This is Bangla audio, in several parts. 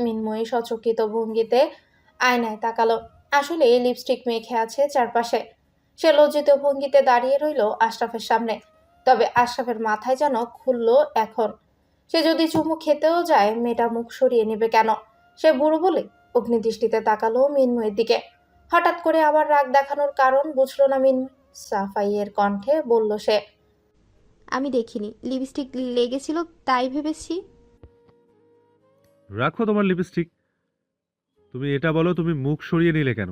মিনময়ী সচকিত ভঙ্গিতে আয়নায় তাকালো। আসলে লিপস্টিক মেখে আছে চারপাশে। সে লজ্জিত ভঙ্গিতে দাঁড়িয়ে রইল আশরাফের সামনে। তবে আশরাফের মাথায় যেন খুলল এখন। সে যদি চুমু খেতেও যায়, মেয়েটা মুখ সরিয়ে নেবে কেন? সে বুড়ো বলে অগ্নিদৃষ্টিতে তাকালো মিনময়ের দিকে। হঠাৎ করে আবার রাগ দেখানোর কারণ বুঝল না মিনময়। সাফাইয়ের কণ্ঠে বলল সে। আমি দেখিনি, লিপস্টিক লেগেছিল তাই ভেবেছি। রাখো তোমার লিপস্টিক। তুমি এটা বলো, তুমি মুখ সরিয়ে নিলে কেন?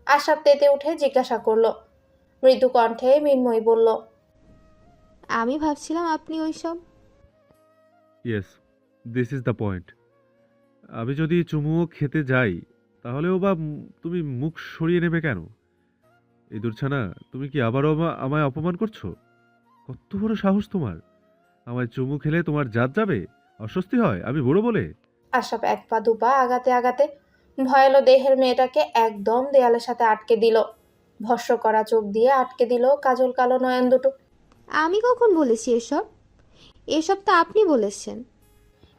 আশরাফ তেতে উঠে জিজ্ঞাসা করলো। মৃদু কণ্ঠে মিনময়ী বলল, আমি ভাবছিলাম আপনি ওইসব। Yes, this is the point. আমি যদি চুমুও খেতে যাই, তাহলেও বা তুমি মুখ সরিয়ে নেবে কেন? এই দুর্ছানা, তুমি কি আবারও আমায় অপমান করছো? কত বড় সাহস তোমার! আমায় চুমু খেলে তোমার জাত যাবে? অস্বস্তি হয় আমি বুড়ো বলে? আশরাফ এক পা দুপা আগাতে আগাতে ভয়ালো দেহের মেয়েটাকে একদম দেয়ালের সাথে আটকে দিল। ভস্ম করা চোখ দিয়ে আটকে দিল কাজল কালো নয়ন দুটো। আমি কখন বলেছি এসব? এসব তো আপনি বলেছেন।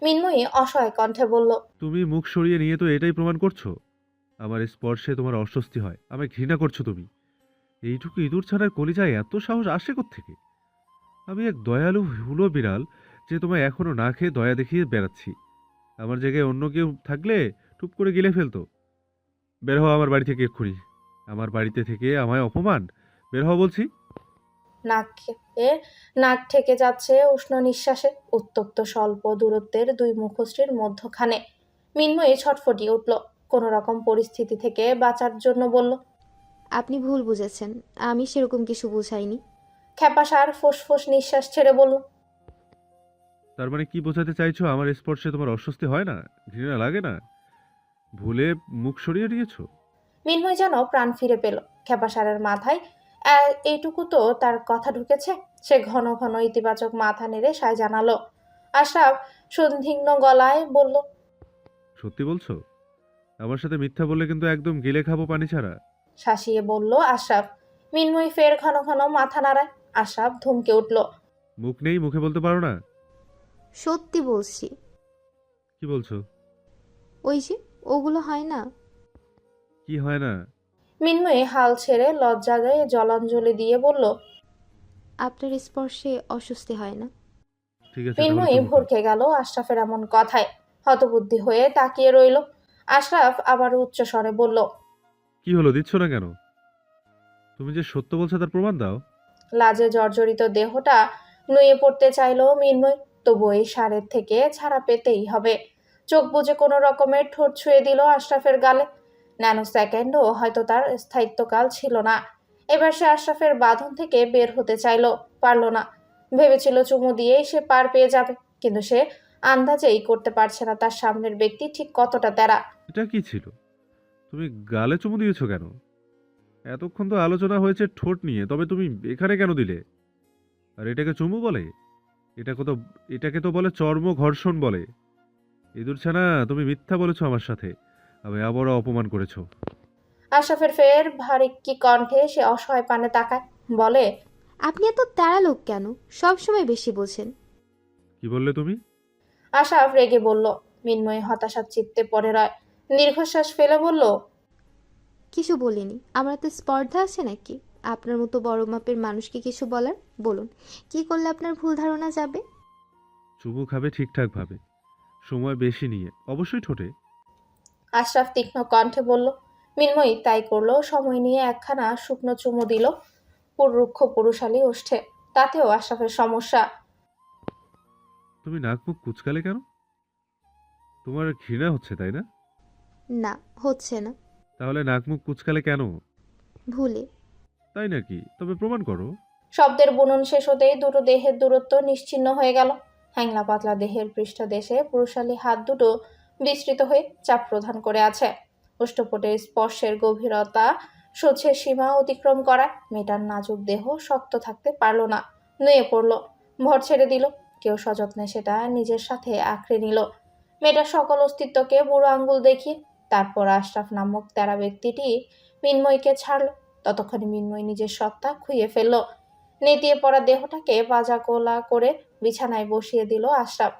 মিনময়ী অসহায় কণ্ঠে বলল, তুমি মুখ সরিয়ে নিয়ে তো এটাই প্রমাণ করছো আমার স্পর্শে তোমার অস্বস্তি হয়, আমায় ঘৃণা করছো তুমি। এইটুকু ইঁদুর ছানার কলিজায় এত সাহস আসে কোত্থেকে? আমি এক দয়ালু হুলো বিড়াল যে তোমায় এখনো না খেয়ে দয়া দেখিয়ে বেড়াচ্ছি। আমার জায়গায় অন্য কেউ থাকলে টুপ করে গিলে ফেলতো। বের হও আমার বাড়ি থেকে এক্ষুনি। আমার বাড়িতে থেকে আমায় অপমান! বের হও বলছি। নাক ঠেকে যাচ্ছে উষ্ণ নিঃশ্বাসে। উত্তপ্ত স্বল্প দূরত্বের দুই মুখশ্রীর মধ্যখানে মিনময়ী ছটফটিয়ে উঠল। কোন রকম পরিস্থিতি থেকে বাঁচার জন্য বলল, আপনি ভুল বুঝেছেন, আমি সেরকম কিছু বুঝাইনি। খ্যাপাসার ফোঁস নিঃশ্বাস ছেড়ে বলল, তার মানে কি বোঝাতে চাইছো? আমার স্পর্শে তোমার অস্বস্তি হয় না, ঘৃণা লাগে না? ভুলে মুখ সরিয়ে নিয়েছো? মিনময় যেন প্রাণ ফিরে পেল। খেপাসারের মাথায় এইটুকু তো তার কথা ঢুকেছে। সে ঘন ঘন ইতিবাচক মাথা নেড়ে সায় জানালো। আশরাফ সন্দিগ্ধ গলায় বলল, সত্যি বলছো? আমার সাথে মিথ্যা বললে কিন্তু একদম গিলে খাবো পানি ছাড়া। শাসিয়ে বলল আশরাফ। মিনময় ফের ঘন ঘন মাথা নাড়ায়। আশরাফ ধমকে উঠল, মুখ নেই, মুখে বলতে পারো না? সত্যি বলছি। কি বলছো? ওই যে ওগুলো হয় না। কি হয় না? মিনময় হাল ছেড়ে লজ্জায় জলাঞ্জলি দিয়ে বলল। আপনার স্পর্শে অস্বস্তি হয় না। ঠিক আছে, তাহলে মিনময়ী চুমু খাও। ভড়কে গেল আশরাফের এমন কথায়। হতবুদ্ধি হয়ে তাকিয়ে রইল। আশরাফ আবার উচ্চ স্বরে বলল, কি হলো, দিচ্ছ না কেন? তুমি যে সত্য বলছো তার প্রমাণ দাও। লাজে জর্জরিত দেহটা নুয়ে পড়তে চাইল মিনময়। তবু এই সারের থেকে ছাড়া পেতেই হবে। চোখ বুজে কোনো রকমের ঠোঁট ছুঁয়ে দিল আশরাফের গালে। ন্যানো সেকেন্ডও হয়তো তার স্থায়িত্বকাল ছিল না। এবার সে আশরাফের বাঁধন থেকে বের হতে চাইল, পারল না। ভেবেছিল চুমু দিয়েই সে পার পেয়ে যাবে, কিন্তু সে আন্দাজেই করতে পারছে না তার সামনের ব্যক্তি ঠিক কতটা তেরা। এটা কি ছিল? তুমি গালে চুমু দিয়েছো কেন? এতক্ষণ তো আলোচনা হয়েছে ঠোঁট নিয়ে, তবে তুমি এখানে কেন দিলে? আর এটাকে চুমু বলে? এটাকে তো বলে চর্ম ঘর্ষণ বলে। ইঁদুর ছানা, তুমি মিথ্যা বলেছো আমার সাথে। আমি আবারও অপমান করেছো। আশরাফের ফের ভারিক্কি কণ্ঠে সে অসহায় পানে তাকায়, বলে, আপনি এত তেড়া লোক কেন? সব সময় বেশি বোঝেন। কি বললে তুমি? আশরাফ রেগে বলল। মিনময়ী হতাশার চিত্তে পড়ে রয়। দীর্ঘশ্বাস ফেলে বলল, কিছু বলিনি। আমার তো স্পর্ধা আছে নাকি আপনার মতো বড় মাপের মানুষকে কিছু বলার? বলুন, কি করলে আপনার ভুল ধারণা যাবে? চুমু খাবে ঠিকঠাক ভাবে, সময় বেশি নিয়ে, অবশ্যই ঠোঁটে। আশরাফ তীক্ষ্ণ কণ্ঠে বলল। মিনময়ী তাই করলো। সময় নিয়ে একখানা শুকনো চুমু দিল রুক্ষ পুরুষালী ওষ্ঠে। তাতেও আশরাফের সমস্যা। তুমি নাক মুখ কুচকালে কেন? তোমার ঘৃণা হচ্ছে তাই না? না, হচ্ছে না। তাহলে নাক মুখ কুচকালে কেন? ভুলে। তাই নাকি? তবে প্রমাণ করো। শব্দের বুনন শেষ হতেই দুটো দেহের দূরত্ব নিশ্চিহ্ন হয়ে গেল। হ্যাংলা পাতলা দেহের পৃষ্ঠদেশে পুরুষালী হাত দুটো বিস্তৃত হয়ে চাপ প্রদান করে আছে। ওষ্ঠপটের স্পর্শের গভীরতা সহ্যের সীমা অতিক্রম করায় মেয়েটার নাজুক দেহ শক্ত থাকতে পারল না, নুয়ে পড়ল। ভর ছেড়ে দিল। কেউ সযত্নে সেটা নিজের সাথে আঁকড়ে নিল। মেয়েটার সকল অস্তিত্বকে বুড়ো আঙ্গুল দেখিয়ে তারপর আশরাফ নামক তেরা ব্যক্তিটি মিনময়ীকে ছাড়ল। ততক্ষণে মিনময়ী নিজের সত্তা খুইয়ে ফেলল। নেতিয়ে পড়া দেহটাকে বাজা কোলা করে বিছানায় বসিয়ে দিল আশরাফ।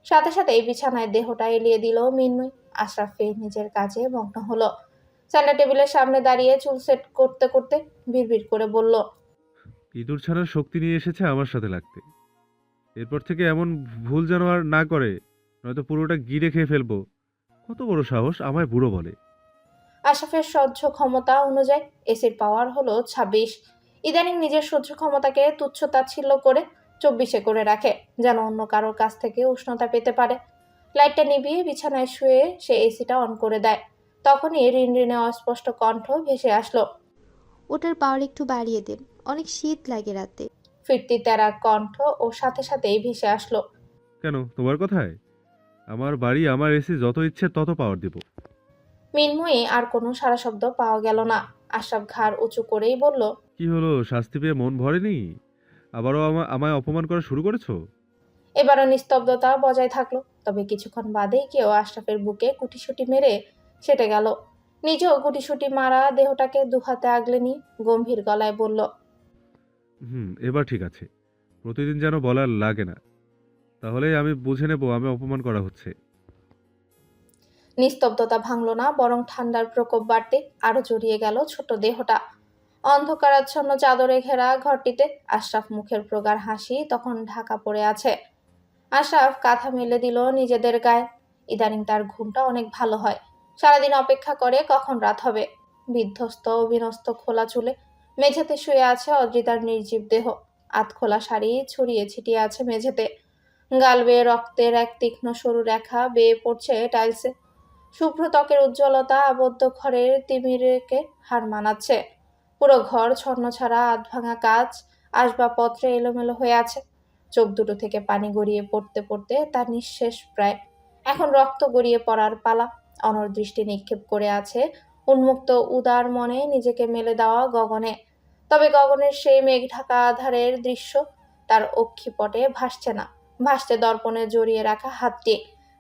সাথে সাথে এই বিছানায় দেহটা এলিয়ে দিল মিনময়ী। আশরাফ ফের নিজের কাজে মগ্ন হলো। সেন্টার টেবিলের সামনে দাঁড়িয়ে চুল সেট করতে করতে বিড়বিড় করে বলল, ইঁদুর ছানার শক্তি নিয়ে এসেছে আমার সাথে লাগতে। এরপর থেকে এমন ভুল যেন আর না করে, নয়তো পুরোটা গিলে খেয়ে ফেলবো। কত বড় সাহস আমায় বুড়ো বলে। আশরাফের সহ্য ক্ষমতা অনুযায়ী এসির পাওয়ার হলো 26। ইদানিং নিজের সহ্য ক্ষমতাকে তুচ্ছ তাচ্ছিল্য করে 24-এ করে রাখে, যেন অন্য কারোর কাছ থেকে উষ্ণতা পেতে পারে। লাইটটা নিভিয়ে বিছানায় শুয়ে সে এসিটা অন করে দেয়। তখনই রিনরিনে অস্পষ্ট কণ্ঠ ভেসে আসলো। ওটার পাওয়ার একটু বাড়িয়ে দেন, অনেক শীত লাগে রাতে। ফিরতি তেরা কণ্ঠ ও সাথে সাথেই ভেসে আসলো। কেন, তোমার কথায়? আমার বাড়ি, আমার এসি, যত ইচ্ছে তত পাওয়ার দিব। মিনময়ী আর কোনো সারা শব্দ পাওয়া গেল না। আশরাফ ঘাড় উঁচু করেই বলল, কি হলো, শাস্তি পেয়ে মন ভরেনি? আবারও আমায় অপমান করা শুরু করেছো? এবারও নিস্তব্ধতা বজায় থাকলো। তবে কিছুক্ষণ বাদেই কেউ আশরাফের বুকে গুটিসুটি মেরে সেটে গেল। নিজেও গুটিসুটি মারা দেহটাকে দুহাতে আগলে নিয়ে গম্ভীর গলায় বলল, এবার ঠিক আছে। প্রতিদিন যেন বলার লাগে না, তাহলে আমি বুঝে নেব আমি অপমান করা হচ্ছে। নিস্তব্ধতা ভাঙল না, বরং ঠান্ডার প্রকোপ বাড়তে আরো জড়িয়ে গেল ছোট দেহটা। অন্ধকারাচ্ছন্ন চাদরে ঘেরা ঘরটিতে আশরাফ মুখের প্রগাঢ় হাসি তখন ঢাকা পড়ে আছে। আশরাফ কাঁথা মেলে দিল নিজেদের গায়ে। ইদানিং তার ঘুমটা অনেক ভালো হয়। সারাদিন অপেক্ষা করে কখন রাত হবে। বিধ্বস্ত ও বিনস্ত খোলা চুলে মেঝেতে শুয়ে আছে অদ্রিতার নির্জীব দেহ। আধখোলা শাড়ি ছড়িয়ে ছিটিয়ে আছে মেঝেতে। গাল বেয়ে রক্তের এক তীক্ষ্ণ সরু রেখা বেয়ে পড়ছে টাইলসে। শুভ্র ত্বকের উজ্জ্বলতা আবদ্ধ ঘরের তিমিরকে হার মানাচ্ছে। পুরো ঘর ছন্নছাড়া, আধভাঙা কাচ, আসবাবপত্রে এলোমেলো হয়ে আছে। চোখ দুটো থেকে পানি গড়িয়ে পড়তে পড়তে তার নিঃশেষ প্রায়। এখন রক্ত গড়িয়ে পড়ার পালা। অনর দৃষ্টি নিক্ষেপ করে আছে উন্মুক্ত উদার মনে নিজেকে মেলে দেওয়া গগনে। তবে গগনের সেই মেঘ ঢাকা আধারের দৃশ্য তার অক্ষিপটে ভাসছে না। ভাসছে দর্পণে জড়িয়ে রাখা হাতটি,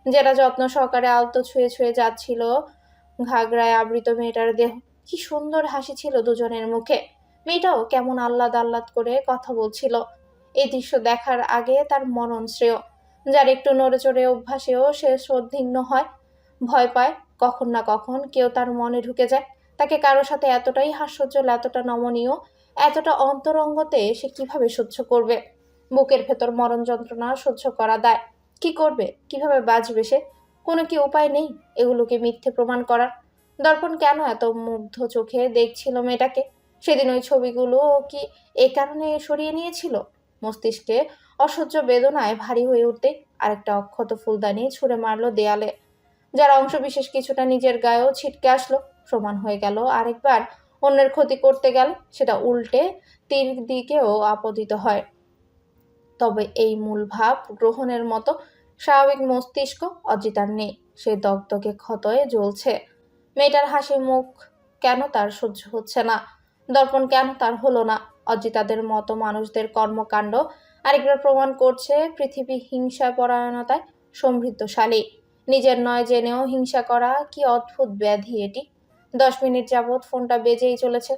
যেটা যত্ন সহকারে আলতো ছুঁয়ে ছুঁয়ে যাচ্ছিল ঘাগরায় আবৃত মেয়েটার দেহ। কি সুন্দর হাসি ছিল দুজনের মুখে। মেয়েটাও কেমন আহ্লাদ আহ্লাদ করে কথা বলছিল। এই দৃশ্য দেখার আগে তার মরণ শ্রেয়। যার একটু নড়েচড়ে অভ্যাসেও সে শ্রদ্ধিগ্ন হয়, ভয় পায় কখন না কখন কেউ তার মনে ঢুকে যায়। তাকে কারোর সাথে এতটাই হাস্যোজ্জ্বল, এতটা নমনীয়, এতটা অন্তরঙ্গতে সে কিভাবে সহ্য করবে? বুকের ভেতর মরণ যন্ত্রণা সহ্য করা দায়। কি করবে, কিভাবে বাঁচবে সে? কোনো কি উপায় নেই এগুলোকে মিথ্যে প্রমাণ করার? দর্পণ কেন এত মুগ্ধ চোখে দেখছিল মেয়েটাকে? সেদিন ওই ছবিগুলো কি এ কারণে সরিয়ে নিয়েছিল? মস্তিষ্কে অসহ্য বেদনায় ভারী হয়ে উঠতে আরেকটা অক্ষত ফুলদানি ছুঁড়ে মারলো দেয়ালে, যার অংশ বিশেষ কিছুটা নিজের গায়েও ছিটকে আসলো। প্রমাণ হয়ে গেল আরেকবার অন্যের ক্ষতি করতে গেলে সেটা উল্টে তীর দিকেও আপতিত হয়। তবে এই মূল ভাব গ্রহণের মতো স্বাভাবিক মস্তিষ্ক অজিতার নেই। সে দগদগে ক্ষতয়ে জ্বলছে। মেয়েটার হাসি মুখ কেন তার সহ্য হচ্ছে না? দর্পণ কেন তার হলো না? অজিতাদের মতো মানুষদের কর্মকাণ্ড আরেকবার প্রমাণ করছে পৃথিবী হিংসা পরায়ণতায় সমৃদ্ধশালী। নিজের নয় জেনেও হিংসা করা কি অদ্ভুত ব্যাধি এটি। 10 মিনিট যাবৎ ফোনটা বেজেই চলেছে।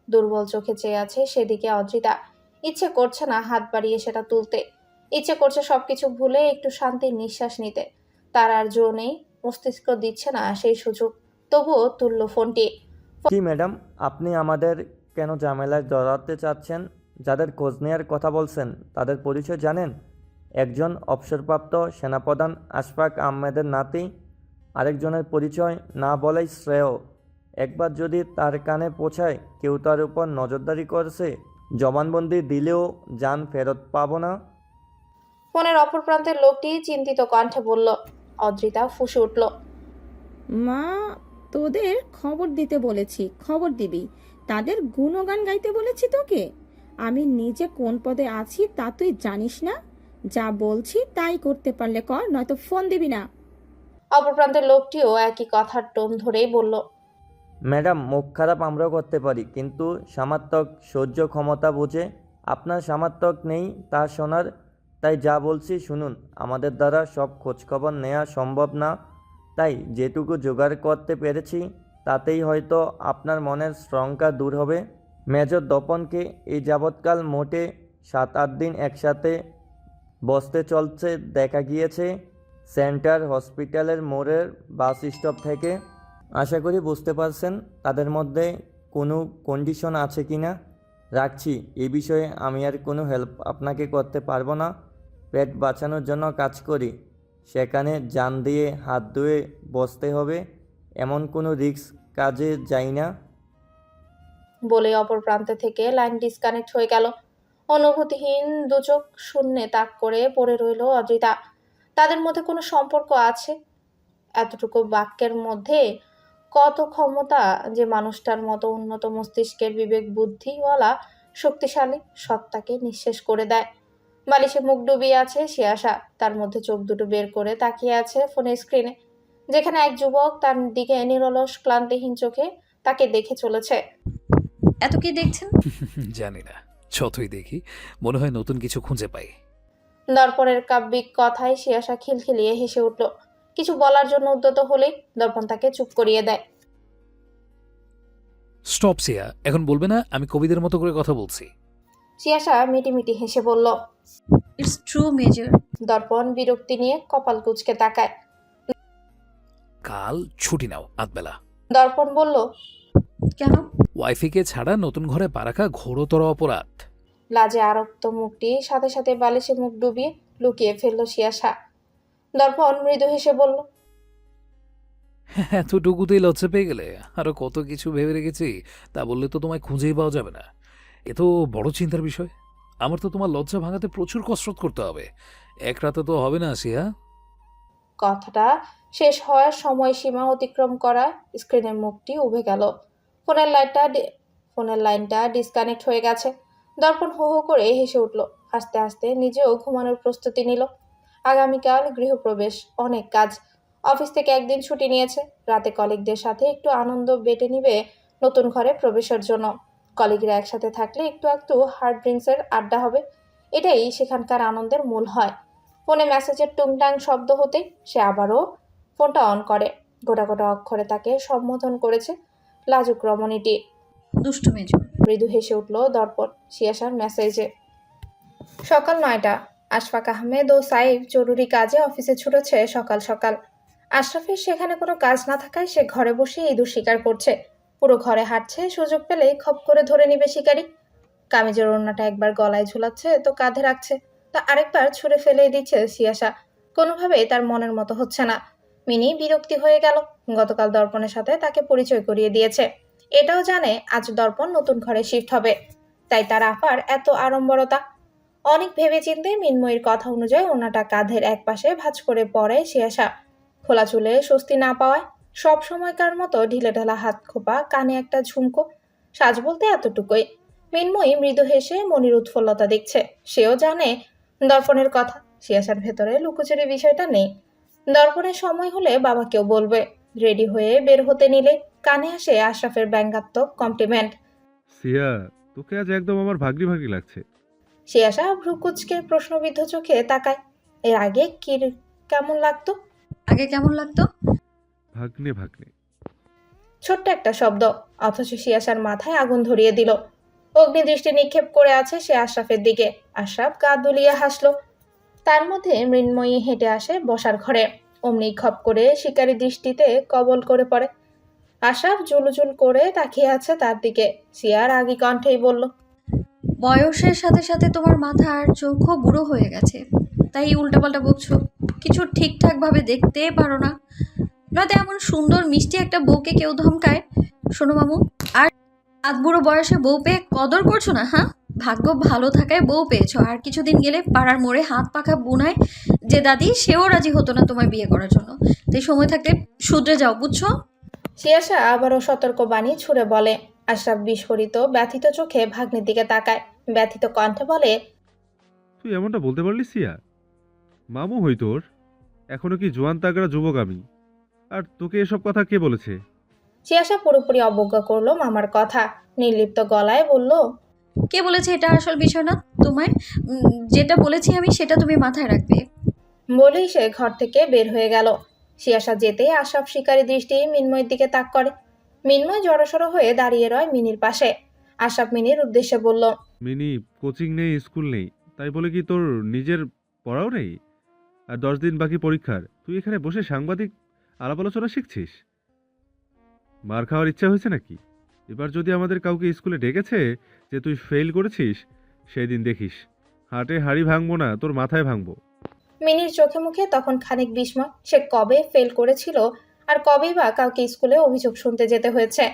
দুর্বল চোখে চেয়ে আছে সেদিকে অজিতা। ইচ্ছে করছে না হাত বাড়িয়ে সেটা তুলতে। ইচ্ছে করছে সবকিছু ভুলে একটু শান্তির নিঃশ্বাস নিতে। তার আর জো নেই, মস্তিষ্ক দিচ্ছে না সেই সুযোগ। তবুও তুলল ফোনটি। কি ম্যাডাম, আপনি আমাদের কেন ঝামেলায় জড়াতে চাচ্ছেন? যাদের খোঁজ নেওয়ার কথা বলছেন তাদের পরিচয় জানেন? একজন অবসরপ্রাপ্ত সেনাপ্রধান আশফাক আহমেদের নাতি, আরেকজনের পরিচয় না বলাই শ্রেয়। একবার যদি তার কানে পৌঁছায় কেউ তার উপর নজরদারি করছে, জবানবন্দি দিলেও জান ফেরত পাবো না। ফোনের অপর প্রান্তের লোকটি চিন্তিত কণ্ঠে বলল। অদ্রিতা ফুঁসে উঠল। মা, তোদের খবর দিতে বলেছি, খবর দিবি। তাদের গুণগান গাইতে বলেছি তোকে। আমি নিজে কোন পদে আছি তা তুই জানিস না? যা বলছি তাই করতে পারলে কর, নয়তো ফোন দিবি না। অপর প্রান্তের লোকটিও একই কথার টোন ধরেই বলল। ম্যাডাম, মুখ খারাপ আমরাও করতে পারি, কিন্তু সামর্থ্যক সহ্য ক্ষমতা বুঝে। আপনার সামর্থ্যক নেই তা শোনার, তাই যা বলছি শুনুন। আমাদের দ্বারা সব খোঁজখবর নেওয়া সম্ভব না, তাই যেটুকু জোগাড় করতে পেরেছি তাতেই হয়তো আপনার মনের শঙ্কা দূর হবে। মেজর দপনকে এই যাবৎকাল মোটে 7-8 দিন একসাথে বসতে চলছে দেখা গিয়েছে। সেন্টার হসপিটালের মোড়ের বাস স্টপ থেকে। আশা করি বুঝতে পারছেন তাদের মধ্যে কোনো কন্ডিশন আছে কি না। রাখছি, এই বিষয়ে আমি আর কোনো হেল্প আপনাকে করতে পারবো না। পেট বাঁচানোর জন্য কাজ করি, সেখানে জান দিয়ে হাত ধুয়ে বসতে হবে এমন কোনো রিস্ক কাজে যাই না। বলে অপর প্রান্ত থেকে লাইন ডিসকানেক্ট হয়ে গেল। অনুভূতিহীন দুচোখ শূন্যে তাক করে পড়ে রইল অদ্রিতা। তাদের মধ্যে কোনো সম্পর্ক আছে? এতটুকু বাক্যের মধ্যে কত ক্ষমতা যে মানুষটার মতো উন্নত মস্তিষ্কের বিবেক বুদ্ধিওয়ালা শক্তিশালী সত্তাকে নিঃশেষ করে দেয়। বালিশে মুখ ডুবিয়ে আছে শিয়াশা, তার মধ্যে চোখ দুটো বের করে তাকিয়ে আছে ফোনের স্ক্রিনে, যেখানে এক যুবক তার দিকে নিরলস ক্লান্তিহীন চোখে তাকে দেখে চলেছে। এত কি দেখছেন? জানি না, যতই দেখি মনে হয় নতুন কিছু খুঁজে পাই। দর্পণের কাব্যিক কথায় শিয়াশা খিলখিলিয়ে হেসে উঠল। কিছু বলার জন্য উদ্যত হলেই দর্পণ তাকে চুপ করিয়ে দেয়। স্টপ সিয়া, এখন বলবে না আমি কবিদের মতো করে কথা বলছি? শিয়াশা মিটিমিটি হেসে বলল। It's true major. দর্পণ বিরক্তি নিয়ে কপাল কুঁচকে তাকায়। কাল ছুটি নাও আধবেলা। দর্পণ বলল। কেন? ওয়াইফিকে ছাড়া নতুন ঘরে পা রাখা ঘোরতর অপরাধ। লাজে আরক্ত মুখটি সাথে সাথে বালিশে মুখ ডুবিয়ে লুকিয়ে ফেলল শিয়াশা। দর্পণ মৃদু হেসে বলল। এতটুকুতেই লজ্জা পেয়ে গেলে? আরো কত কিছু ভেবে রেখেছি, তা বললে তো তোমায় খুঁজেই পাওয়া যাবে না। এ তো বড় চিন্তার বিষয়। আমার তো তোমার লজ্জা ভাঙাতে প্রচুর কসরত করতে হবে, এক রাতে তো হবে না সিয়া। কথাটা শেষ হওয়ার সময়সীমা অতিক্রম করা স্ক্রিনের মুখটি উবে গেল। ফোনের লাইনটা ডিসকানেক্ট হয়ে গেছে। দর্পণ হো হো করে হেসে উঠল। হাসতে হাসতে নিজেও ঘুমানোর প্রস্তুতি নিল। আগামীকাল গৃহপ্রবেশ, অনেক কাজ। অফিস থেকে একদিন ছুটি নিয়েছে। রাতে কলিগদের সাথে একটু আনন্দ বেটে নিবে নতুন ঘরে প্রবেশের জন্য। কলিগরা একসাথে থাকলে একটু একটু হার্ড ড্রিঙ্কসের আড্ডা হবে, এটাই সেখানকার আনন্দের মূল হয়। ফোনে মেসেজের টুংটাং শব্দ হতে সে আবারও ফোনটা অন করে। গোটা গোটা অক্ষরে তাকে সম্বোধন করেছে লাজুক রমণীটি। দুষ্টু মেজর। মৃদু হেসে উঠল দর্পণ শিয়াশার মেসেজে। সকাল 9টা। আশফাক আহমেদ ও সাইফ জরুরি কাজে অফিসে ছুটেছে সকাল সকাল। আশরাফের সেখানে কোনো কাজ না থাকায় সে ঘরে বসে ইঁদুর শিকার করছে। পুরো ঘরে হাঁটছে, সুযোগ পেলেই খপ করে ধরে নিবে শিকারি। কামিজের ওড়নাটা একবার গলায় ঝুলাচ্ছে তো কাঁধে রাখছে, তা আরেকবার ছুঁড়ে ফেলে দিচ্ছে শিয়াশা। কোনোভাবেই তার মনের মতো হচ্ছে না। মিনি বিরক্তি হয়ে গেল। গতকাল দর্পণের সাথে তাকে পরিচয় করিয়ে দিয়েছে। এটাও জানে আজ দর্পণ নতুন ঘরে শিফট হবে, তাই তার আফার এত আড়ম্বরতা। অনেক ভেবেচিন্তে মিনময়ীর কথা অনুযায়ী ওনাটা কাঁধের একপাশে ভাঁজ করে পরে শিয়াশা। খোলা চুলে স্বস্তি না পাওয়ায় সব সময়কার মতো ঢিলেঢালা হাত খোপা, কানে একটা ঝুমকো, সাজ বলতে এতটুকুই। মিনময়ী মৃদু হেসে মনির উৎফুল্লতা দেখছে। সেও জানে দর্পণের কথা। শিয়াশার ভেতরে লুকোচুরি বিষয়টা নেই। দর্পণের সময় হলে বাবাকেও বলবে। রেডি হয়ে বের হতে নিলে কানে আসে আশরাফের ব্যঙ্গাত্মক কমপ্লিমেন্ট। সিয়া, তোকে আজ একদম আমার ভাগ্নি ভাগ্নি লাগছে। শিয়াশা ভ্রুকুচকে প্রশ্নবিদ্ধ চোখে তাকায়। এর আগে কেমন লাগতো? আগে কেমন লাগতো? ভাগ্নে ভাগ্নে। ছোট্ট একটা শব্দ, অথচ শিয়াশার মাথায় আগুন ধরিয়ে দিল। অগ্নিদৃষ্টি নিক্ষেপ করে আছে সে আশরাফের দিকে। আশরাফ গা দুলিয়ে হাসলো। তার মধ্যে মৃন্ময়ী হেঁটে আসে বসার ঘরে। অমনি খপ করে শিকারী দৃষ্টিতে কবল করে পড়ে। আশরাফ জুলুজুল করে তাকিয়ে আছে তার দিকে। সিয়ার আগি কণ্ঠেই বলল। বয়সের সাথে সাথে তোমার মাথা আর চোখও বুড়ো হয়ে গেছে, তাই উল্টাপাল্টা বকছো। কিছু ঠিকঠাকভাবে দেখতে পারো না, নয়তো এমন সুন্দর মিষ্টি একটা বউকে কেউ ধমকায়? শোনো মামু, আর আধ বুড়ো বয়সে বউ পেয়ে কদর করছো না? হ্যাঁ, ভাগ্য ভালো থাকায় বউ পেয়েছো। আর কিছুদিন গেলে পাড়ার মোড়ে হাত পাখা বুনায় যে দাদি, সেও রাজি হতো না তোমায় বিয়ে করার জন্য। তাই সময় থাকতে শুধরে যাও, বুঝছো? শিয়াশা আবারও সতর্ক বাণী ছুড়ে বলে। আশরাফ বিস্ফোরিত ব্যথিত চোখে ভাগ্নির দিকে তাকায়। ব্যথিত কণ্ঠে বলে। তুই এমনটা বলতে পারলি সিয়া? মামু হই তোর, এখনো কি জোয়ান তাগড়া যুবক আমি। আর তোকে এসব কথা কে বলেছে? শিয়াশা পুরোপুরি অবজ্ঞা করলো মামার কথা। নির্লিপ্ত গলায় বলল। কে বলেছে এটা আসল বিষয় না তোমায়। যেটা বলেছি আমি সেটা তুমি মাথায় রাখবে। বলেই সে ঘর থেকে বের হয়ে গেল। শিয়াশা যেতেই আশরাফ শিকারী দৃষ্টি মিনময়ের দিকে তাক করে। মিনময় জড়সড় হয়ে দাঁড়িয়ে রয় মিনির পাশে। আশরাফ মিনির উদ্দেশ্যে বলল। মিনি, কোচিং নেই, স্কুল নেই, তাই বলে কি তোর নিজের পড়াও নেই? আর 10 দিন বাকি পরীক্ষার, তুই এখানে বসে সাংবাদিক আলাপ আলোচনা শিখছিস? মার খাওয়ার ইচ্ছা হয়েছে নাকি? এবার যদি আমাদের কাউকে স্কুলে ডেকেছে যে তুই ফেল করেছিস, সেই দিন দেখিস হাটে হাড়ি ভাঙবো না, তোর মাথায় ভাঙবো। মিনির চোখে মুখে তখন খানিক বিস্ময়। সে কবে ফেল করেছিল আর কবেই বা কাউকে স্কুলে অভিযোগ শুনতে যেতে হয়েছে।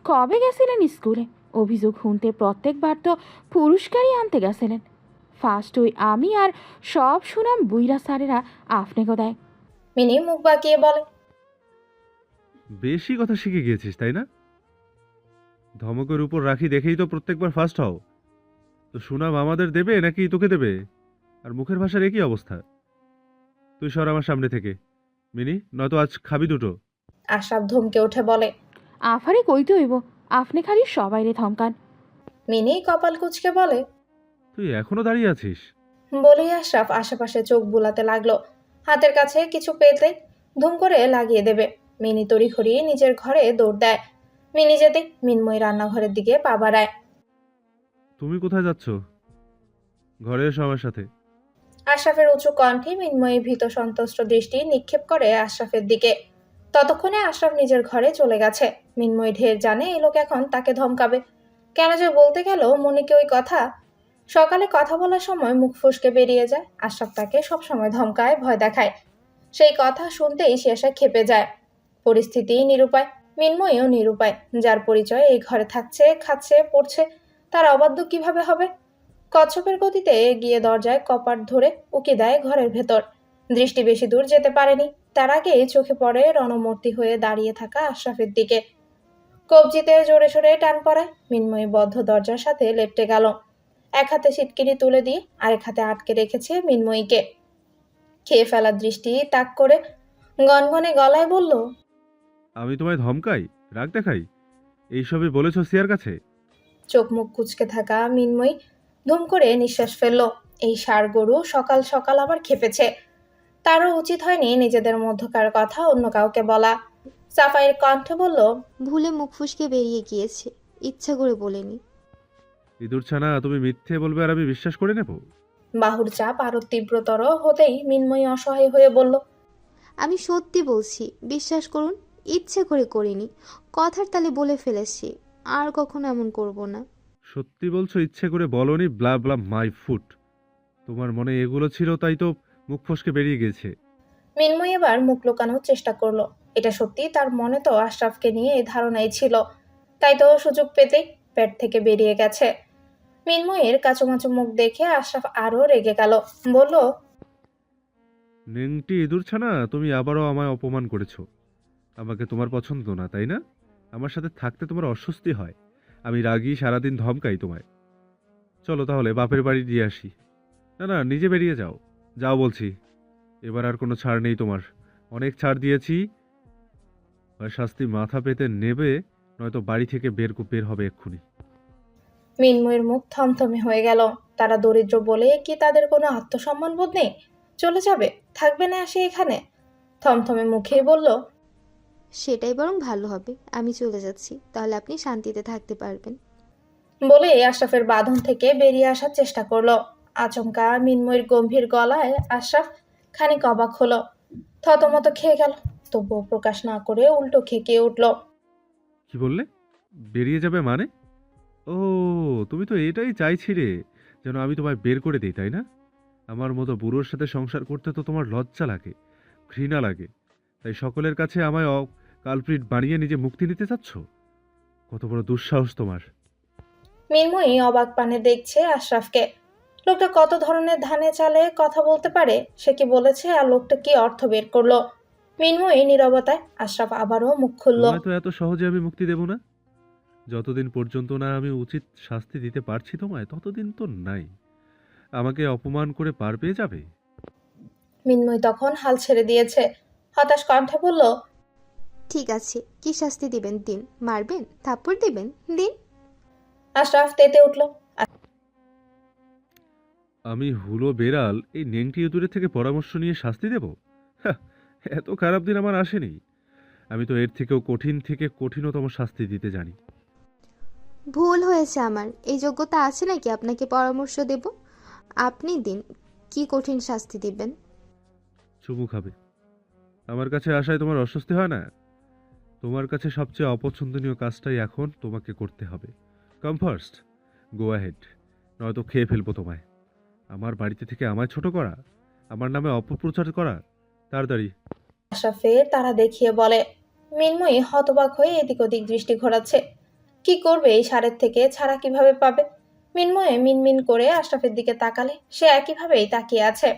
কবে গেছিলেন স্কুলে? অভিযোগ শুনতে প্রত্যেকবার তো পুরস্কারই আনতে গেছিলেন। ফার্স্ট ওই আমি আর সব সুনাম বুইরা স্যারেরা আপনাকে দেয়। মিনি মুখ বাঁকিয়ে বলে, বেশি কথা শিখে গিয়েছিস তাই না? ধমকের উপর রাখি দেখেই তো প্রত্যেকবার ফার্স্ট হও। তো সুনাম আমাদের দেবে নাকি তোকে দেবে? আর মুখের ভাষার একই অবস্থা। তুই সর আমার সামনে থেকে মিনি, নয়তো আজ খাবি দুটো। আশরাফ ধমকে উঠে বলে। আফারে কইতে হইব, আপনি খালি সবাইরে ধমকান। মিনি কপাল কুঁচকে বলে। তুই এখনো দাঁড়িয়ে আছিস? বলেই আশরাফ আশেপাশে চোখ বুলাতে লাগলো। হাতের কাছে কিছু পেতে ধুম করে লাগিয়ে দেবে। মিনি তড়িঘড়ি নিজের ঘরে দৌড় দেয়। মিনি যেতে মিনময়ী রান্নাঘরের দিকে পা বাড়ায়। তুমি কোথায় যাচ্ছ? ঘরে এসো আমার সাথে। আশরাফের উঁচু কণ্ঠে মিনময়ী ভীত সন্ত্রস্ত দৃষ্টি নিক্ষেপ করে আশরাফের দিকে। ততক্ষণে আশরাফ নিজের ঘরে চলে গেছে। মিনময়ী ঢের জানে এই লোক এখন তাকে ধমকাবে। কেন যে বলতে গেল মনিকে ওই কথা। সকালে কথা বলার সময় মুখ ফসকে বেরিয়ে যায়। আশরাফ তাকে সবসময় ধমকায়, ভয় দেখায়। সেই কথা শুনতেই সে এসে খেপে যায়। পরিস্থিতি নিরুপায়, মিনময়ীও নিরুপায়। যার পরিচয় এই ঘরে থাকছে, খাচ্ছে, পড়ছে, তার অবাধ্য কিভাবে হবে? কচ্ছপের গতিতে গিয়ে দরজায় কপাট ধরে উকি দেয় ঘরের ভেতর। দৃষ্টি বেশি দূর যেতে পারেনি, তার আগেই চোখে পড়ে রণমূর্তি হয়ে দাঁড়িয়ে থাকা আশরাফের দিকে। কবজিতে জোরে সোরে টান পড়ায়। মিনময়ী বদ্ধ দরজার সাথে লেপটে গেল। এক হাতে সিটকিনি তুলে দিয়ে আরেক হাতে আটকে রেখেছে মিনময়ীকে। খেয়ে ফেলার দৃষ্টি তাক করে গনগনে গলায় বলল, আমি তোমায় ধমকাই, রাগ দেখাই, এইসবই বলেছ সিয়ার কাছে? চোখ মুখ কুঁচকে থাকা মিনময়ী ধুম করে নিঃশ্বাস ফেলল। এই ষাঁড় গরু সকাল সকাল আবার খেপেছে। তারও উচিত হয়নি নিজেদের মধ্যকার কথা অন্য কাউকে বলা। সাফাইয়ের কণ্ঠে বলল, ভুলে মুখ ফুসকে বেরিয়ে গিয়েছে, ইচ্ছা করে বলিনি। ইঁদুর ছানা, তুমি মিথ্যে বলবে আর আমি বিশ্বাস করে নেব? বাহুর চাপ আরো তীব্রতর হতেই মিনময়ী অসহায় হয়ে বলল, আমি সত্যি বলছি, বিশ্বাস করুন, ইচ্ছে করে করিনি, কথার তালে বলে ফেলেছি, আর কখনো এমন করব না। সত্যি বলছো? ইচ্ছে করে বলনি? ব্লা ব্লা মাই ফুট। তোমার মনে এগুলো ছিল তাই তো মুখ ফসকে বেরিয়ে গেছে। মিনময়ী এবার মুখ লুকানোর চেষ্টা করলো। এটা সত্যি তার মনে তো আশরাফকে নিয়ে এই ধারণাই ছিল, তাই তো সুযোগ পেতেই পেট থেকে বেরিয়ে গেছে। মিনময়ীর কাচুমাচু মুখ দেখে আশরাফ আরো রেগে গেল। বলল, নেংটি ইঁদুর ছানা, তুমি আবারও আমায় অপমান করেছো। আমাকে তোমার পছন্দ না তাই না? আমার সাথে থাকতে তোমার অস্বস্তি হয়। আমি রাগী, সারাদিন ধমকাই তোমায়। চলো তাহলে বাপের বাড়ি দিয়ে আসি। না না, নিজে বেরিয়ে যাও, যাও বলছি। এবার আর কোনো ছাড় নেই তোমার। অনেক ছাড় দিয়েছি। হয় শাস্তি মাথা পেতে নেবে, নয়তো বাড়ি থেকে বের হবে এক্ষুনি। মিনময়ীর মুখ থমথমে হয়ে গেল। তারা দরিদ্র বলে কি তাদের কোনো আত্মসম্মান বোধ নেই? চলে যাবে, থাকবে না সে এখানে? থমথমে মুখেই বলল, সেটাই বরং ভালো হবে, আমি চলে যাচ্ছি, তাহলে আপনি শান্তিতে থাকতে পারবেন। বলে আশরাফের বাঁধন থেকে বেরিয়ে আসার চেষ্টা করলো। আচমকা মিনময়ীর গম্ভীর গলায় আশরাফ খানিক অবাক হলো, থতমত খেয়ে গেল। তবুও প্রকাশ না করে উল্টো খেকিয়ে উঠল। কি বললে? বেরিয়ে যাবে মানে? ও, তুমি তো এটাই চাইছিলে, যেন আমি তোমায় বের করে দিই তাই না? আমার মতো বুড়োর সাথে সংসার করতে তো তোমার লজ্জা লাগে, ঘৃণা লাগে, তাই সকলের কাছে আমায় কালপ্রিট বানিয়ে নিজে মুক্তি নিতে চাচ্ছ? কত বড় দুঃসাহস তোমার! মিনময়ী অবাক পানে দেখছে আশরাফকে। লোকটা কত ধরনের ধানে চালে কথা বলতে পারে, সে কি বলেছে আর লোকটা কি অর্থ বের করলো? মিনময়ী নীরবতায়। আশরাফ আবারও মুখ খুলল। তোমায় তো এত সহজে আমি মুক্তি দেব না। যতদিন পর্যন্ত না আমি উচিত শাস্তি দিতে পারছি তোমায়, ততদিন তো নাই। আমাকে অপমান করে পার পেয়ে যাবে? মিনময়ী তখন হাল ছেড়ে দিয়েছে। হতাশ কণ্ঠে বলল, ঠিক আছে, কি শাস্তি দিবেন দিন, মারবেন, থাপ্পড় দিবেন দিন। আশরাফ তেতে উঠল। আমি হুলো বেড়াল এই নেংটি ইঁদুরের থেকে পরামর্শ নিয়ে শাস্তি দেব? হাহ, এত খারাপ দিন আমার আসেনি। আমি তো এর থেকেও কঠিন থেকে কঠিনতম শাস্তি দিতে জানি। ভুল হয়েছে আমার, এই যোগ্যতা আছে নাকি আপনাকে পরামর্শ দেব? আপনি দিন, কি কঠিন শাস্তি দিবেন? চুমু খাবে। আমার কাছে আসায় তোমার অস্বস্তি হয় না? তোমার কাছে সবচেয়ে অপছন্দনীয় কাজটাই এখন তোমাকে করতে হবে। কাম ফার্স্ট, গো অ্যাহেড, নয়তো খেয়ে ফেলবো তোমায়। আমার বাড়িতে থেকে আমায় ছোট করা, আমার নামে অপপ্রচার করা, তাড়াতাড়ি। আশরাফের তারা দেখিয়ে বলে। মিনময়ী হতবাক হয়ে এদিক ওদিক দৃষ্টি ঘোরাচ্ছে। কি করবে এই সারের থেকে ছাড়া কিভাবে পাবে? মিনময়ী মিনমিন করে আশরাফের দিকে তাকালে সে একইভাবেই তাকিয়ে আছে।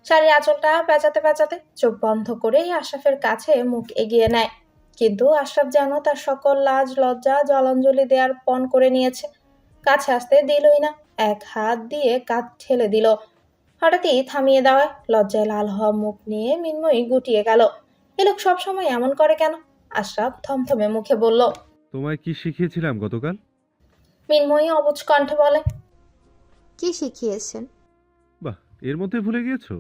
শাড়ির আঁচলটা পেঁচাতে পেঁচাতে চোখ বন্ধ করে আশরাফের কাছে মুখ এগিয়ে নেয়। কিন্তু আশরাফ যেন তার সকল লাজ লজ্জা জলাঞ্জলি দেওয়ার পণ করে নিয়েছে। কাছে আসতে দিলই না, এক হাত দিয়ে কাঁধ ঠেলে দিল। হঠাৎই থামিয়ে দেওয়ায় লজ্জায় লাল হওয়া মুখ নিয়ে মিনময়ী গুটিয়ে গেল। এ লোক সবসময় এমন করে কেন? আশরাফ থমথমে মুখে বলল। তোমায় কি শিখিয়েছিলাম গতকাল? মিনময়ী অবুঝ কণ্ঠে বলে। কি শিখিয়েছেন? বাহ, এর মধ্যে ভুলে গিয়েছো?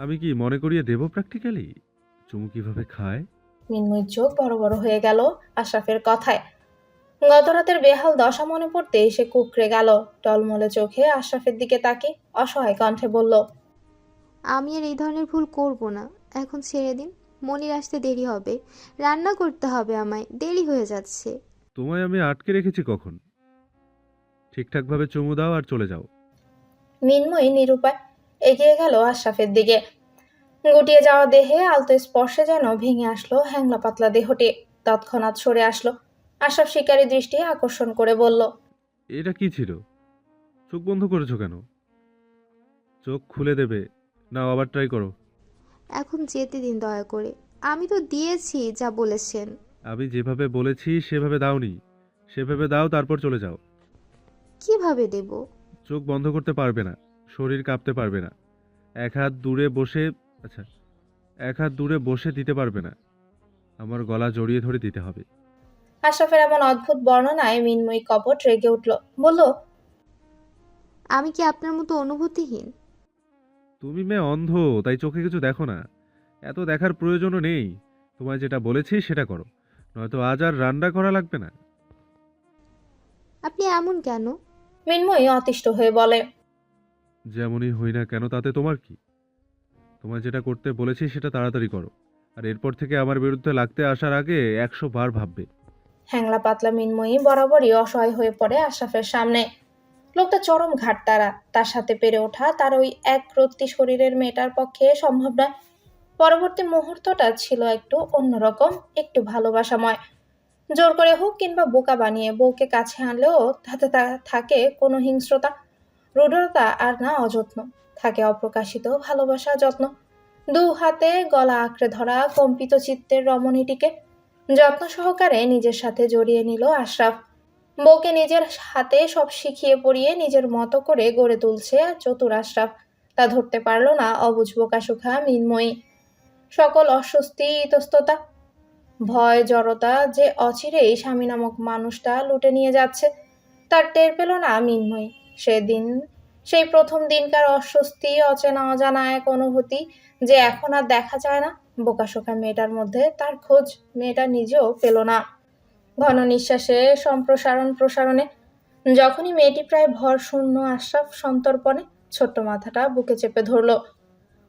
আমি কি মনে করিয়ে দেব প্র্যাকটিক্যালি চুমু কিভাবে খায়? মিনময়ীর চোখ বড় বড় হয়ে গেল আশরাফের কথায়। গত রাতের বেহাল দশা মনে পড়তে সে কুঁকড়ে গেল। টলমলে চোখে আশরাফের দিকে তাকিয়ে অসহায় কণ্ঠে বলল। আমি আর এই ধরনের ভুল করব না। এখন ছেড়ে দিন। মনির আসতে দেরি হবে। রান্না করতে হবে আমায়, দেরি হয়ে যাচ্ছে। তোমায় আমি আটকে রেখেছি কখন? ঠিকঠাকভাবে চুমু দাও আর চলে যাও। মিনময়ী নিরুপায় এগিয়ে গেল আশরাফের দিকে। গুটিয়ে যাওয়া দেহে আলতো স্পর্শে যেন ভেঙে আসলো হ্যাংলা পাতলা দেহটি। তৎক্ষণাৎ সরে আসলো। আশরাফ শিকারী দৃষ্টি আকর্ষণ করে বলল। এটা কি ছিল? চোখ বন্ধ করেছো কেন? চোখ খুলে দেবে, নাও আবার ট্রাই করো। এখন যেতে দিন দয়া করে। আমি তো দিয়েছি যা বলেছেন। আমি যেভাবে বলেছি সেভাবে দাওনি। সেভাবে দাও, তারপর চলে যাও। কিভাবে দেব? চোখ বন্ধ করতে পারবে না, শরীর কাঁপতে পারবে না, এক হাত দূরে বসে আচ্ছা এক হাত দূরে বসে দিতে পারবে না, আমার গলা জড়িয়ে ধরে দিতে হবে। আশরাফের এমন অদ্ভুত বর্ণনায় মিনময়ী কপট রেগে উঠল। বলল। আমি কি আপনার মতো অনুভূতিহীন? তুমি মেয়ে অন্ধ, তাই চোখে কিছু দেখো না। এত দেখার প্রয়োজনও নেই। তোমায় যেটা বলেছি সেটা করো, নয়তো আজ আর রান্না করা লাগবে না। আপনি এমন কেন? মিনময়ী অতিষ্ঠ হয়ে বলে। যেমনই হই না কেন তাতে তোমার কি? তোমায় যেটা করতে বলেছি সেটা তাড়াতাড়ি করো, আর এরপর থেকে আমার বিরুদ্ধে লাগতে আসার আগে 100 বার ভাববে। হ্যাংলা পাতলা মিনময়ী বরাবরই অসহায় হয়ে পড়ে আশরাফের সামনে। লোকটা চরম ঘাটতারা, তার সাথে পেরে ওঠা তার ওই এক রত্তি শরীরের মেয়েটার পক্ষে সম্ভব নয়। পরবর্তী মুহূর্তটা ছিল একটু অন্যরকম, একটু ভালোবাসাময়। জোর করে হোক কিংবা বোকা বানিয়ে বউকে কাছে আনলেও তাতে থাকে কোনো হিংস্রতা, রূঢ়তা আর না অযত্ন। থাকে অপ্রকাশিত ভালোবাসা যত্ন। দু হাতে গলা আঁকড়ে ধরা কম্পিত চিত্তের রমণীটিকে যত্ন সহকারে নিজের সাথে জড়িয়ে নিল আশরাফ। বউকে নিজের হাতে সব শিখিয়ে পড়িয়ে নিজের মতো করে গড়ে তুলছে চতুর আশরাফ। তা ধরতে পারল না অবুঝ বোকাসুখা মিনময়ী। সকল অস্বস্তি ইতস্ততা ভয় জড়তা যে অচিরেই স্বামী নামক মানুষটা লুটে নিয়ে যাচ্ছে তার টের পেল না মিনময়ী। সেদিন সেই প্রথম দিনকার অস্বস্তি, অচেনা অজানা এক অনুভূতি যে এখন আর দেখা যায় না বোকাশোকা মেয়েটার মধ্যে, তার খোঁজ মেয়েটা নিজেও পেল না। ঘন নিঃশ্বাসে সম্প্রসারণ প্রসারণে যখনই মেয়েটি প্রায় ভর শূন্য আশরাফ সন্তর্পণে ছোট্ট মাথাটা বুকে চেপে ধরল।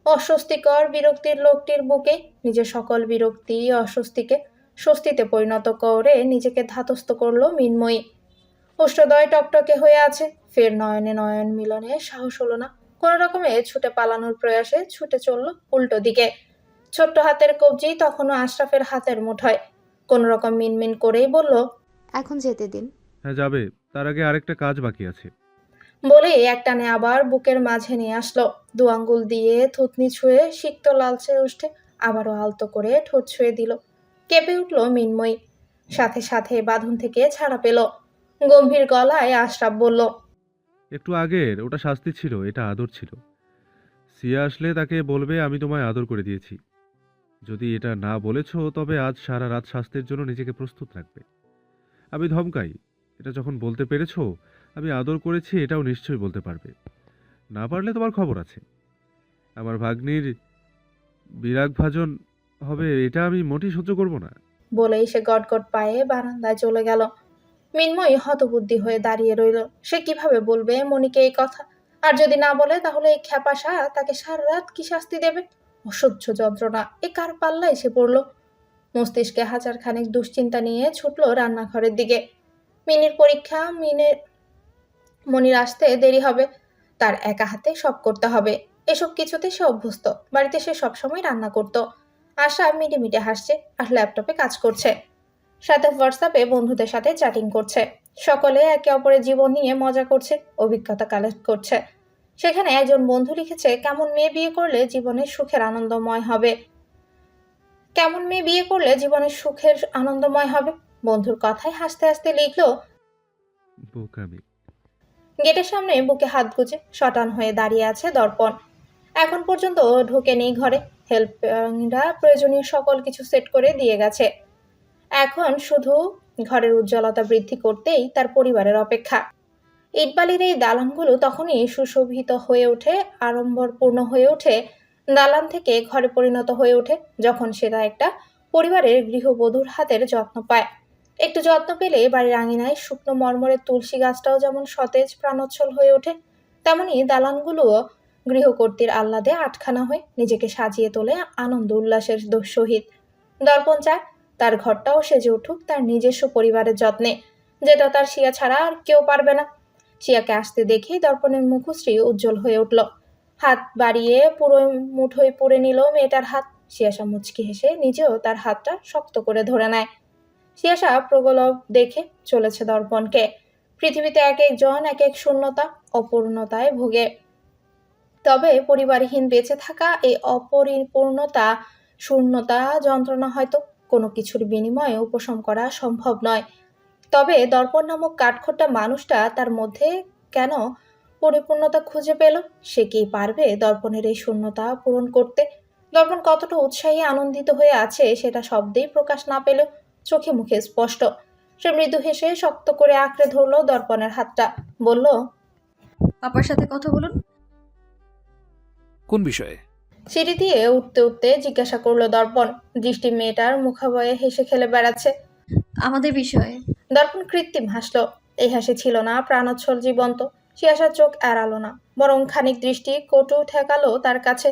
অস্বস্তিকর বিরক্তির লোকটির বুকে নিজের সকল বিরক্তি অস্বস্তিকে স্বস্তিতে পরিণত করে নিজেকে ধাতস্থ করল মিনময়ী। অষ্টদয় টকটকে হয়ে আছে, ফের নয়নে নয়ন মিলনে সাহস হলো না। কোনো রকমে ছুটে পালানোর প্রয়াসে ছুটে চলল উল্টো দিকে। ছোট্ট হাতের কবজি তখনও আশরাফের হাতের মুঠোয়। কোন রকম মিনমিন করেই বলল। এখন যেতে দিন। হ্যাঁ যাবে, তার আগে আরেকটা কাজ বাকি আছে। বলেই একটানে আবার বুকের মাঝে নিয়ে আসলো। দু আঙ্গুল দিয়ে থুতনি ছুঁয়ে সিক্ত লালচে উষ্ঠে আবারও আলতো করে ঠোঁট ছুঁয়ে দিল। কেঁপে উঠল মিনময়ী। সাথে সাথে বাঁধন থেকে ছাড়া পেল। গম্ভীর গলায় আশরাফ বলল। একটু আগের ওটা শাস্তি ছিল, এটা আদর ছিল। সিয়া আসলে তাকে বলবে আমি তোমায় আদর করে দিয়েছি। যদি এটা না বলেছো তবে আজ সারা রাত শাস্তির জন্য নিজেকে প্রস্তুত রাখবে। আমি ধমকাই, এটা যখন বলতে পেরেছো আমি আদর করেছি এটাও নিশ্চয়ই বলতে পারবে। না পারলে তোমার খবর আছে। আমার ভাগ্নির বিরাগ ভাজন হবে, এটা আমি মোটেই সহ্য করব না। বলেই সে গটগট পায়ে বারান্দায় চলে গেল। মিনময়ী হতবুদ্ধি হয়ে দাঁড়িয়ে রইল। সে কিভাবে বলবে মনিকে এই কথা? আর যদি না বলে তাহলে এই খ্যাপাশা তাকে সারা রাত কি শাস্তি দেবে? অসহ্য যন্ত্রণা, এ কার পাল্লা এসে পড়ল। মস্তিষ্কে হাজার খানেক দুশ্চিন্তা নিয়ে ছুটল রান্নাঘরের দিকে। মিনির পরীক্ষা, মনির আসতে দেরি হবে, তার একা হাতে সব করতে হবে। এসব কিছুতে সে অভ্যস্ত, বাড়িতে সে সবসময় রান্না করত। আশা মিটে মিটে হাসছে আর ল্যাপটপে কাজ করছে, সাথে হোয়াটসঅ্যাপে বন্ধুদের সাথে চ্যাটিং করছে। সকলে একে অপরের জীবন নিয়ে মজা করছে, অভিজ্ঞতা কালেক্ট করছে। সেখানে একজন বন্ধু লিখেছে, কেমন মেয়ে বিয়ে করলে জীবনের সুখের আনন্দময় হবে, কেমন মেয়ে বিয়ে করলে জীবনের সুখের আনন্দময় হবে। বন্ধুর কথায় হাসতে হাসতে লিখলো, বোকামি। গেটের সামনে বুকে হাত গুজে শটান হয়ে দাঁড়িয়ে আছে দর্পণ। এখন পর্যন্ত ঢোকে নেই ঘরে। হেল্পাররা প্রয়োজনীয় সকল কিছু সেট করে দিয়ে গেছে। এখন শুধু ঘরের উজ্জ্বলতা বৃদ্ধি করতেই তার পরিবারের অপেক্ষা। ইটবালির এই দালানগুলো তখনই সুশোভিত হয়ে ওঠে, আড়ম্বরপূর্ণ হয়ে ওঠে, দালান থেকে ঘরে পরিণত হয়ে ওঠে যখন সেটা একটা পরিবারের গৃহবধূর হাতের যত্ন পায়। একটু যত্ন পেলে বাড়ির আঙিনায় শুকনো মর্মরের তুলসী গাছটাও যেমন সতেজ প্রাণোচ্ছল হয়ে ওঠে, তেমনি দালানগুলোও গৃহকর্ত্রীর আহ্লাদে আটখানা হয়ে নিজেকে সাজিয়ে তোলে আনন্দ উল্লাসের সহিত। দর্পণ চায় তার ঘরটাও সেজে উঠুক তার নিজস্ব পরিবারের যত্নে, যেটা তার শিয়া ছাড়া আর কেউ পারবে না। শিয়াকে আসতে দেখেই দর্পণের মুখশ্রী উজ্জ্বল হয়ে উঠল। হাত বাড়িয়ে পুরো মুঠোয় পুড়ে নিল মেয়েটার হাত। শিয়াশা মুচকি হেসে নিজেও তার হাতটা শক্ত করে ধরে নেয়। শিয়াশা প্রগলভ দেখে চলেছে দর্পণকে। পৃথিবীতে এক একজন এক এক শূন্যতা, অপূর্ণতায় ভোগে। তবে পরিবারহীন বেঁচে থাকা এই অপরিপূর্ণতা, শূন্যতা, যন্ত্রণা হয়তো কোনো কিছুর বিনিময়ে উপশম করা সম্ভব নয়। তবে দর্পণ নামক কাঠখোট্টা মানুষটা তার মধ্যে কেন পরিপূর্ণতা খুঁজে পেল? সে কি পারবে দর্পণের এই শূন্যতা পূরণ করতে? দর্পণ কতটা উৎসাহী আনন্দিত হয়ে আছে সেটা শব্দেই প্রকাশ না পেলেও চোখে মুখে স্পষ্ট। সে মৃদু হেসে শক্ত করে আঁকড়ে ধরলো দর্পণের হাতটা, বলল, পাপার সাথে কথা বলুন। কোন বিষয়ে? সিঁড়ি দিয়ে উঠতে উঠতে জিজ্ঞাসা করলো দর্পণ। দৃষ্টি মেয়েটার মুখাবয়ে হেসে খেলে বেড়াচ্ছে। আমাদের বিষয়ে। দর্পণ কৃত্রিম হাসলো। এই হাসি ছিল না প্রাণোচ্ছল জীবন্ত। শিয়াশার চোখ এড়ালো না, বরং খানিক দৃষ্টি কটু ঠেকালো তার কাছে।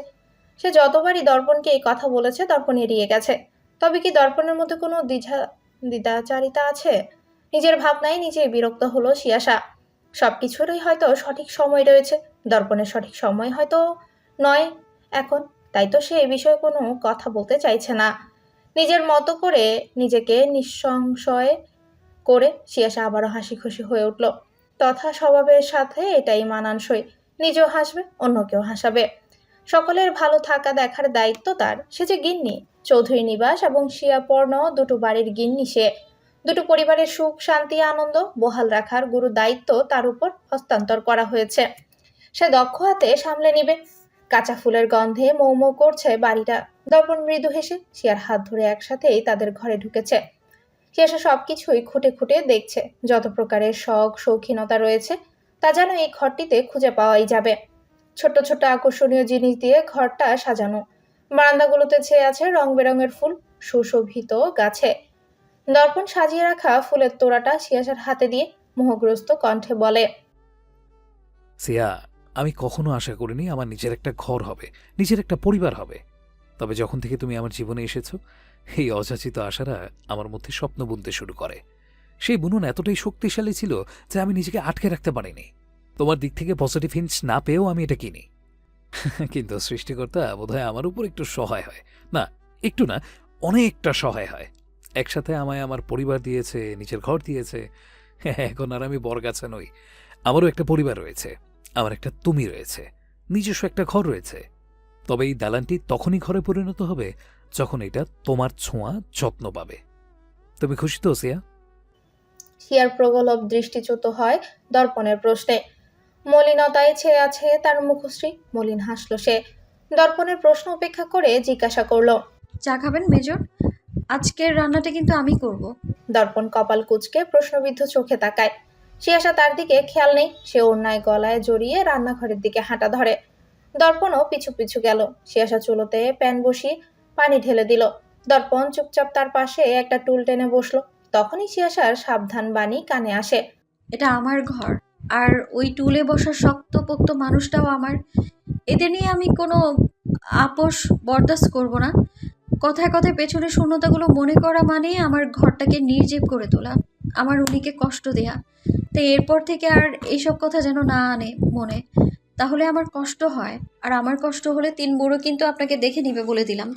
সে যতবারই দর্পণকে এই কথা বলেছে দর্পণ এড়িয়ে গেছে। তবে কি দর্পণের মধ্যে কোনো দ্বিধাচারিতা আছে? নিজের ভাবনায় নিজেই বিরক্ত হলো শিয়াশা। সবকিছুরই হয়তো সঠিক সময় রয়েছে, দর্পণের সঠিক সময় হয়তো নয় এখন, তাই তো সে এ বিষয়ে কোনো কথা বলতে চাইছে না। নিজের মতো করে নিজেকে নিঃসংশয় করে শিয়াশা আবারও হাসি খুশি হয়ে উঠল। তথা স্বভাবের সাথে এটাই মানানসই। নিজেও হাসবে, অন্যকেও হাসাবে। সকলের ভালো থাকা দেখার দায়িত্ব তার। সে যে গিন্নি, চৌধুরী নিবাস এবং শিয়াপর্ণ দুটো বাড়ির গিন্নি সে। দুটো পরিবারের সুখ, শান্তি, আনন্দ বহাল রাখার গুরু দায়িত্ব তার উপর হস্তান্তর করা হয়েছে। সে দক্ষ হাতে সামলে নিবে। কাঁচা ফুলের গন্ধে মৌ মৌ করছে বাড়িটা। দর্পণ মৃদু হেসে শিয়ার হাত ধরে একসাথেই তাদের ঘরে ঢুকেছে। শিয়াশা সবকিছুই খুঁটে খুঁটে দেখছে। যত প্রকারের শখ, শৌখিনতা রয়েছে তা যেন এই ঘরটিতে খুঁজে পাওয়াই যাবে। ছোট্ট ছোট্ট আকর্ষণীয় জিনিস দিয়ে ঘরটা সাজানো। বারান্দাগুলোতে ছেয়ে আছে রং বেরঙের ফুল, সুশোভিত গাছে। দর্পণ সাজিয়ে রাখা ফুলের তোড়াটা শিয়াশার হাতে দিয়ে মোহগ্রস্ত কণ্ঠে বলে, সিয়া, আমি কখনো আশা করিনি আমার নিজের একটা ঘর হবে, নিজের একটা পরিবার হবে। তবে যখন থেকে তুমি আমার জীবনে এসেছো, এই অযাচিত আশারা আমার মধ্যে স্বপ্ন বুনতে শুরু করে। সেই বুনন এতটাই শক্তিশালী ছিল যে আমি নিজেকে আটকে রাখতে পারিনি। তোমার দিক থেকে পজিটিভ হিন্টস না পেয়েও আমি এটা কিনি। কিন্তু সৃষ্টিকর্তা বোধহয় আমার উপর একটু সহায় হয়। না, একটু না, অনেকটা সহায় হয়। একসাথে আমায় আমার পরিবার দিয়েছে, নিজের ঘর দিয়েছে। এখন আর আমি বরগাছা নই। আমারও একটা পরিবার রয়েছে, আমার একটা তুমি রয়েছে, নিজস্ব একটা ঘর রয়েছে। তবে এই দালানটি তখনই ঘরে পরিণত হবে যখন এটা তোমার ছোঁয়া, যত্ন পাবে। তুমি খুশি তো সিয়া? শিয়ার প্রগলভ দৃষ্টিচ্যুত হয় দর্পণের প্রশ্নে। মলিনতায় ছেয়ে আছে তার মুখশ্রী। মলিন হাসল সে। দর্পণের প্রশ্ন উপেক্ষা করে জিজ্ঞাসা করলো, চা খাবেন মেজর? আজকের রান্নাটা কিন্তু আমি করব। দর্পণ কপাল কুঁচকে প্রশ্নবিদ্ধ চোখে তাকায়। শিয়াশা তার দিকে খেয়াল নেই। সে ওড়নায় গলায় জড়িয়ে রান্নাঘরের দিকে হাঁটা ধরে। দর্পণও পিছু পিছু গেল। শিয়াশা চুলোতে প্যান বসিয়ে পানি ঢেলে দিল। দর্পণ চুপচাপ তার পাশে একটা টুল টেনে বসলো। তখনই শিয়াশার সাবধান বাণী কানে আসে, এটা আমার ঘর, আর ওই টুলে বসা শক্তপোক্ত মানুষটাও আমার। এদের নিয়ে আমি কোনো আপোষ বরদাস্ত করব না। কথায় কথায় পেছনের শূন্যতাগুলো মনে করা মানে আমার ঘরটাকে নির্জীব করে তোলা, আমার উনিকে কষ্ট দেয়া। তাই এরপর থেকে আর এইসব কথা যেন না আনে মনে, তাহলে আমার কষ্ট হয়। আর আমার কষ্ট হলে 3 বুড়ো কিন্তু আপনাকে দেখে নিবে বলে দিলাম।